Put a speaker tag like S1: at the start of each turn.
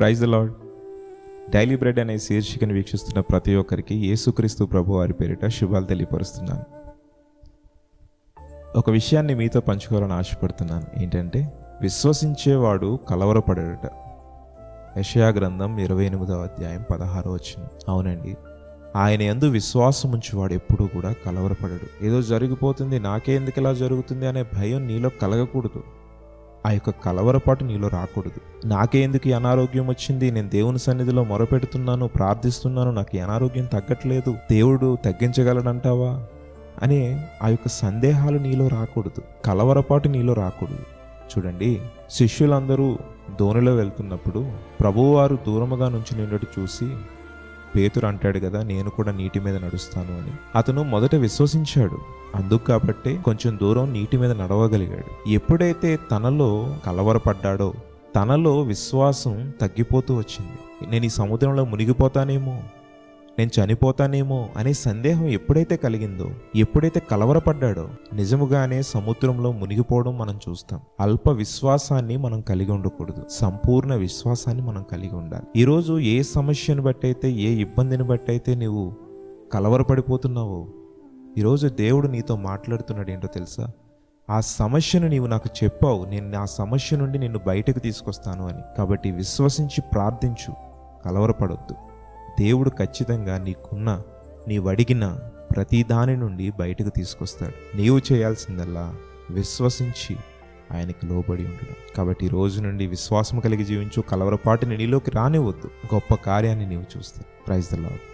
S1: Praise the Lord. Daily bread అనే శీర్షికను వీక్షిస్తున్న ప్రతి ఒక్కరికి యేసుక్రీస్తు ప్రభు వారి పేరిట శుభాలు తెలియపరుస్తున్నాను. ఒక విషయాన్ని మీతో పంచుకోవాలని ఆశపడుతున్నాను. ఏంటంటే, విశ్వసించేవాడు కలవరపడట. యెషయా గ్రంథం 28వ అధ్యాయం 16వ వచనం. అవునండి, ఆయన యందు విశ్వాసం ఉంచేవాడు ఎప్పుడూ కూడా కలవరపడడు. ఏదో జరిగిపోతుంది, నాకే ఎందుకు ఇలా జరుగుతుంది అనే భయం నీలో కలగకూడదు. ఆ యొక్క కలవరపాటు నీలో రాకూడదు. నాకే ఎందుకు ఈ అనారోగ్యం వచ్చింది, నేను దేవుని సన్నిధిలో మొరపెడుతున్నాను, ప్రార్థిస్తున్నాను, నాకు ఈ అనారోగ్యం తగ్గట్లేదు, దేవుడు తగ్గించగలడంటావా అనే ఆ యొక్క సందేహాలు నీలో రాకూడదు. కలవరపాటు నీలో రాకూడదు. చూడండి, శిష్యులందరూ దోణిలో వెళ్తున్నప్పుడు ప్రభువారు దూరముగా నుంచి నిన్నటి చూసి పేతురు అంటాడు కదా, నేను కూడా నీటి మీద నడుస్తాను అని. అతను మొదట విశ్వసించాడు, అందుకు కాబట్టి కొంచెం దూరం నీటి మీద నడవగలిగాడు. ఎప్పుడైతే తనలో కలవరపడ్డాడో, తనలో విశ్వాసం తగ్గిపోతూ వచ్చింది. నేను ఈ సముద్రంలో మునిగిపోతానేమో, నేను చనిపోతానేమో అనే సందేహం ఎప్పుడైతే కలిగిందో, ఎప్పుడైతే కలవరపడ్డాడో, నిజముగానే సముద్రంలో మునిగిపోవడం మనం చూస్తాం. అల్ప విశ్వాసాన్ని మనం కలిగి ఉండకూడదు, సంపూర్ణ విశ్వాసాన్ని మనం కలిగి ఉండాలి. ఈరోజు ఏ సమస్యను బట్టి అయితే, ఏ ఇబ్బందిని బట్టి అయితే నువ్వు కలవరపడిపోతున్నావో, ఈరోజు దేవుడు నీతో మాట్లాడుతున్నాడు. ఏంటో తెలుసా? ఆ సమస్యను నీవు నాకు చెప్పావు, నేను ఆ సమస్య నుండి నిన్ను బయటకు తీసుకొస్తాను అని. కాబట్టి విశ్వసించి ప్రార్థించు, కలవరపడొద్దు. దేవుడు ఖచ్చితంగా నీవు అడిగిన ప్రతి దాని నుండి బయటకు తీసుకొస్తాడు. నీవు చేయాల్సిందల్లా విశ్వసించి ఆయనకి లోబడి ఉండడం. కాబట్టి ఈ రోజు నుండి విశ్వాసం కలిగి జీవించు. కలవరపాటుని నీలోకి రానివద్దు. గొప్ప కార్యాన్ని నీవు చూస్తావు. Praise the lord.